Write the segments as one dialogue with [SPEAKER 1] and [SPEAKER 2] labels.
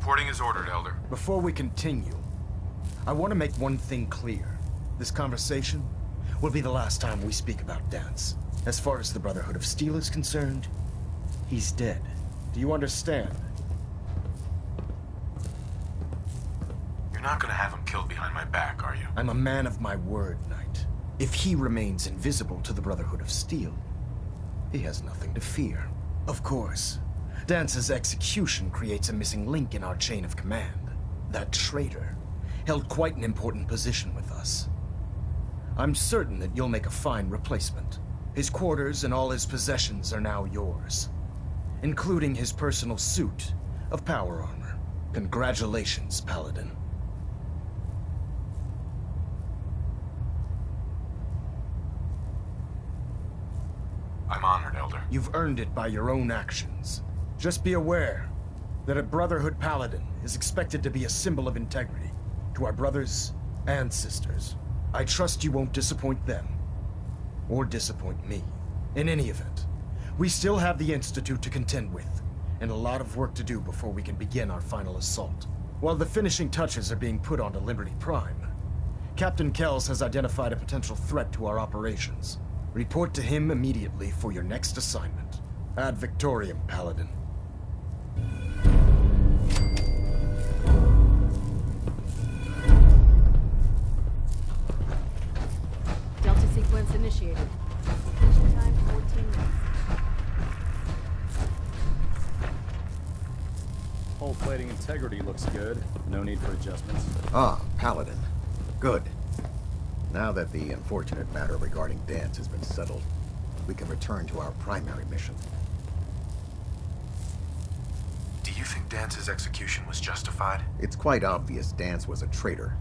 [SPEAKER 1] Reporting is ordered, Elder.
[SPEAKER 2] Before we continue, I want to make one thing clear. This conversation will be the last time we speak about Danse. As far as the Brotherhood of Steel is concerned, he's dead. Do you understand?
[SPEAKER 1] You're not gonna have him killed behind my back, are you?
[SPEAKER 2] I'm a man of my word, Knight. If he remains invisible to the Brotherhood of Steel, he has nothing to fear. Of course, Dance's execution creates a missing link in our chain of command. That traitor held quite an important position with us. I'm certain that you'll make a fine replacement. His quarters and all his possessions are now yours, including his personal suit of power armor. Congratulations, Paladin.
[SPEAKER 1] I'm honored, Elder.
[SPEAKER 2] You've earned it by your own actions. Just be aware that a Brotherhood Paladin is expected to be a symbol of integrity to our brothers and sisters. I trust you won't disappoint them, or disappoint me. In any event, we still have the Institute to contend with, and a lot of work to do before we can begin our final assault. While the finishing touches are being put onto Liberty Prime, Captain Kells has identified a potential threat to our operations. Report to him immediately for your next assignment. Ad Victoriam, Paladin.
[SPEAKER 3] Delta sequence initiated. Completion time 14 minutes.
[SPEAKER 4] Hull plating integrity looks good. No need for adjustments.
[SPEAKER 5] Ah, Paladin. Good. Now that the unfortunate matter regarding Danse has been settled, we can return to our primary mission.
[SPEAKER 1] Do you think Dance's execution was justified?
[SPEAKER 5] It's quite obvious Danse was a traitor,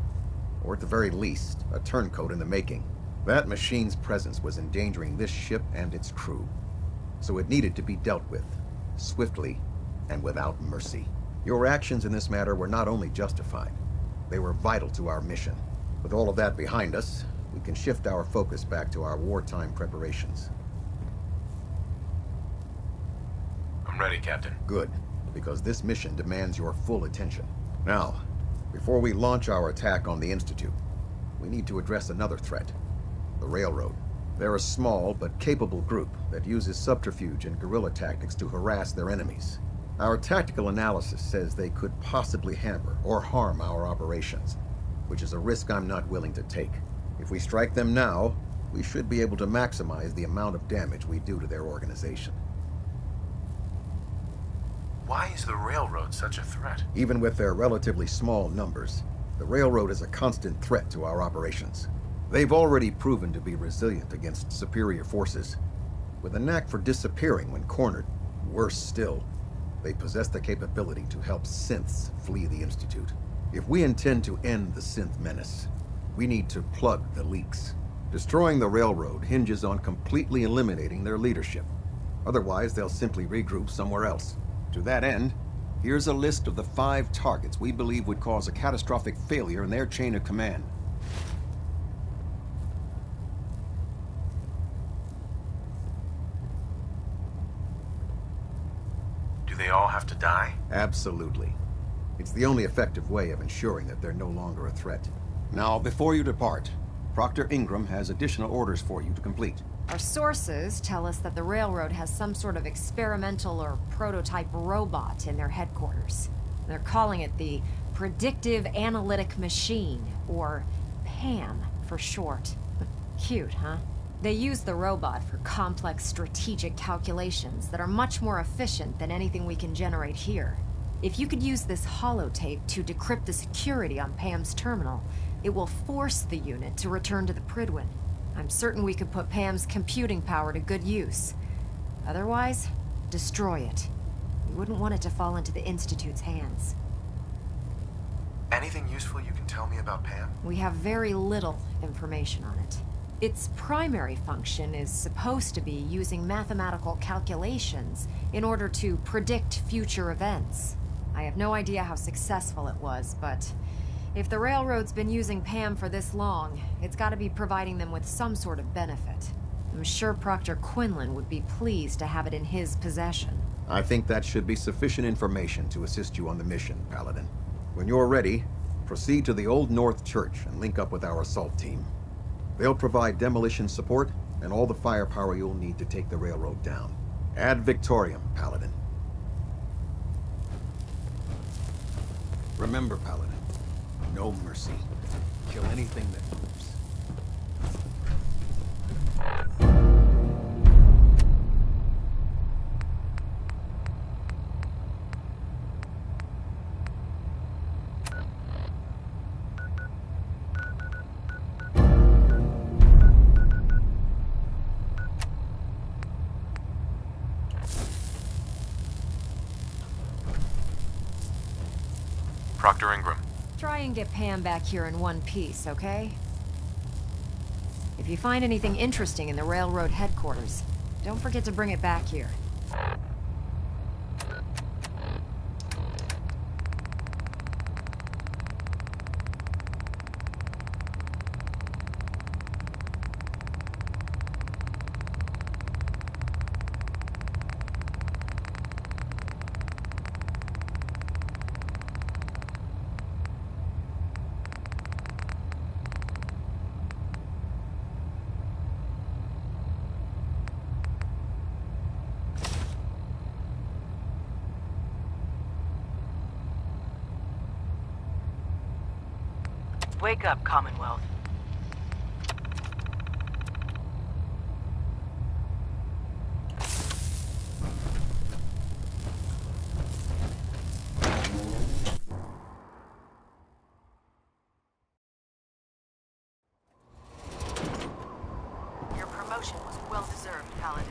[SPEAKER 5] or at the very least, a turncoat in the making. That machine's presence was endangering this ship and its crew, so it needed to be dealt with, swiftly and without mercy. Your actions in this matter were not only justified, they were vital to our mission. With all of that behind us, we can shift our focus back to our wartime preparations.
[SPEAKER 1] I'm ready, Captain.
[SPEAKER 5] Good, because this mission demands your full attention. Now, before we launch our attack on the Institute, we need to address another threat, the Railroad. They're a small but capable group that uses subterfuge and guerrilla tactics to harass their enemies. Our tactical analysis says they could possibly hamper or harm our operations, which is a risk I'm not willing to take. If we strike them now, we should be able to maximize the amount of damage we do to their organization.
[SPEAKER 1] Why is the Railroad such a threat?
[SPEAKER 5] Even with their relatively small numbers, the Railroad is a constant threat to our operations. They've already proven to be resilient against superior forces, with a knack for disappearing when cornered. Worse still, they possess the capability to help synths flee the Institute. If we intend to end the synth menace, we need to plug the leaks. Destroying the Railroad hinges on completely eliminating their leadership. Otherwise, they'll simply regroup somewhere else. To that end, here's a list of the 5 targets we believe would cause a catastrophic failure in their chain of command.
[SPEAKER 1] Do they all have to die?
[SPEAKER 5] Absolutely. It's the only effective way of ensuring that they're no longer a threat. Now, before you depart, Proctor Ingram has additional orders for you to complete.
[SPEAKER 3] Our sources tell us that the Railroad has some sort of experimental or prototype robot in their headquarters. They're calling it the Predictive Analytic Machine, or PAM for short. Cute, huh? They use the robot for complex strategic calculations that are much more efficient than anything we can generate here. If you could use this holotape to decrypt the security on PAM's terminal, it will force the unit to return to the Prydwen. I'm certain we could put PAM's computing power to good use. Otherwise, destroy it. We wouldn't want it to fall into the Institute's hands.
[SPEAKER 1] Anything useful you can tell me about Pam?
[SPEAKER 3] We have very little information on it. Its primary function is supposed to be using mathematical calculations in order to predict future events. I have no idea how successful it was, but if the Railroad's been using PAM for this long, it's got to be providing them with some sort of benefit. I'm sure Proctor Quinlan would be pleased to have it in his possession.
[SPEAKER 5] I think that should be sufficient information to assist you on the mission, Paladin. When you're ready, proceed to the Old North Church and link up with our assault team. They'll provide demolition support and all the firepower you'll need to take the railroad down. Ad Victoriam, Paladin. Remember, Paladin, no mercy. Kill anything that moves.
[SPEAKER 1] Proctor Ingram.
[SPEAKER 3] Try and get Pam back here in one piece, okay? If you find anything interesting in the railroad headquarters, don't forget to bring it back here.
[SPEAKER 6] Wake up, Commonwealth. Your promotion was well-deserved, Paladin.